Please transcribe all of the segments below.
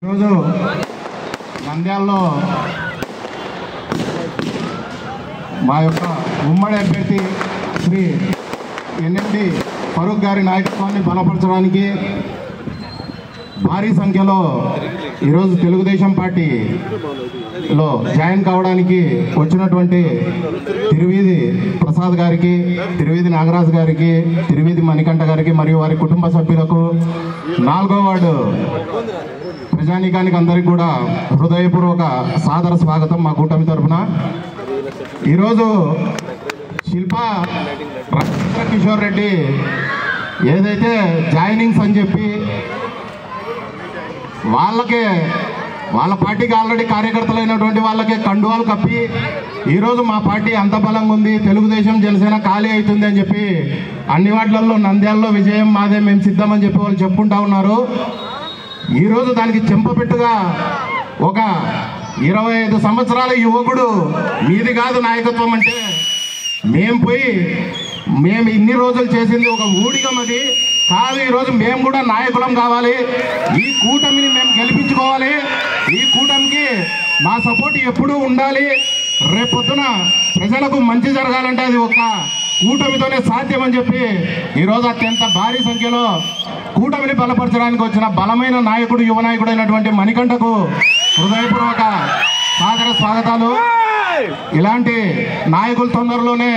ఈరోజు నంద్యాలలో మా యొక్క ఉమ్మడి అభ్యర్థి శ్రీ ఎన్ఎండి ఫరూక్ గారి నాయకత్వాన్ని బలపరచడానికి భారీ సంఖ్యలో ఈరోజు తెలుగుదేశం పార్టీలో జాయిన్ కావడానికి వచ్చినటువంటి తిరువీధి ప్రసాద్ గారికి, తిరువీధి నాగరాజు గారికి, తిరువీధి మణికంఠ గారికి మరియు వారి కుటుంబ సభ్యులకు, 4వ వార్డు ప్రజానీకానికి అందరికీ కూడా హృదయపూర్వక సాదర స్వాగతం మా కూటమి తరఫున. ఈరోజు శిల్పా కిషోర్ రెడ్డి ఏదైతే జాయినింగ్స్ అని చెప్పి వాళ్ళ పార్టీకి ఆల్రెడీ కార్యకర్తలైనటువంటి వాళ్ళకే కండువాలు కప్పి ఈరోజు మా పార్టీ అంత బలంగా ఉంది, తెలుగుదేశం జనసేన ఖాళీ అవుతుంది అని చెప్పి అన్ని వార్డులలో నంద్యాలలో విజయం మాదే, మేము సిద్ధమని చెప్పి వాళ్ళు చెప్పుకుంటా ఉన్నారు. ఈరోజు దానికి చెంపపెట్టుగా ఒక 25 సంవత్సరాల యువకుడు మీది కాదు నాయకత్వం అంటే మేము ఇన్ని రోజులు చేసింది ఒక ఊడిగం అది కాదు. ఈరోజు మేము కూడా నాయకులం కావాలి, ఈ కూటమిని మేము గెలిపించుకోవాలి, ఈ కూటమికి మా సపోర్ట్ ఎప్పుడూ ఉండాలి. రేపొద్దున ప్రజలకు మంచి జరగాలంటే అది ఒక కూటమితోనే సాధ్యమని చెప్పి ఈరోజు అత్యంత భారీ సంఖ్యలో కూటమిని బలపరచడానికి వచ్చిన బలమైన నాయకుడు, యువ నాయకుడు అయినటువంటి మణికంఠకు హృదయపూర్వక సాదర స్వాగతాలు. ఇలాంటి నాయకులు తొందరలోనే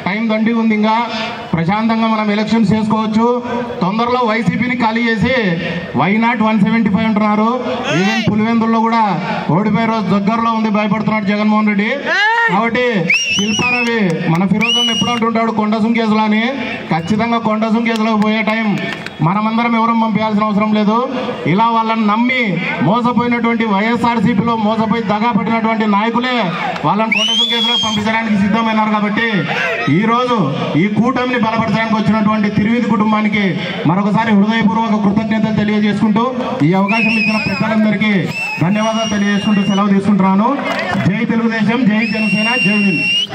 టైం దండి ఉంది, ఇంకా ప్రశాంతంగా మనం ఎలక్షన్స్ చేసుకోవచ్చు. తొందరలో వైసీపీని ఖాళీ చేసి వైనాట్ 175 అంటున్నారు. ఈవెన్ పులివెందుల్లో కూడా ఓడిపోయే రోజు దగ్గరలో ఉంది, భయపడుతున్నాడు జగన్మోహన్ రెడ్డి. కాబట్టి శిల్పారవి మన ఫిరోజ్ అన్న ఎప్పుడు అంటుంటాడు కొండ సుంకేసులు అని, ఖచ్చితంగా కొండ సుంకేసులకు పోయే టైం మనమందరం ఎవరం పంపించాల్సిన అవసరం లేదు. ఇలా వాళ్ళని నమ్మి మోసపోయినటువంటి వైఎస్ఆర్సీపీలో మోసపోయి దగా పడినటువంటి నాయకులే వాళ్ళని కొండ సుంకేసులకు పంపించడానికి సిద్ధమైనారు. కాబట్టి ఈరోజు ఈ కూటమిని బలపరచడానికి వచ్చినటువంటి తిరువీధి కుటుంబానికి మరొకసారి హృదయపూర్వక కృతజ్ఞతలు తెలియజేసుకుంటూ ఈ అవకాశం ఇచ్చిన ప్రజలందరికీ ధన్యవాదాలు తెలియజేసుకుంటూ సెలవు తీసుకుంటున్నాను. జై తెలుగుదేశం, జై జనసేన, జై హింద్.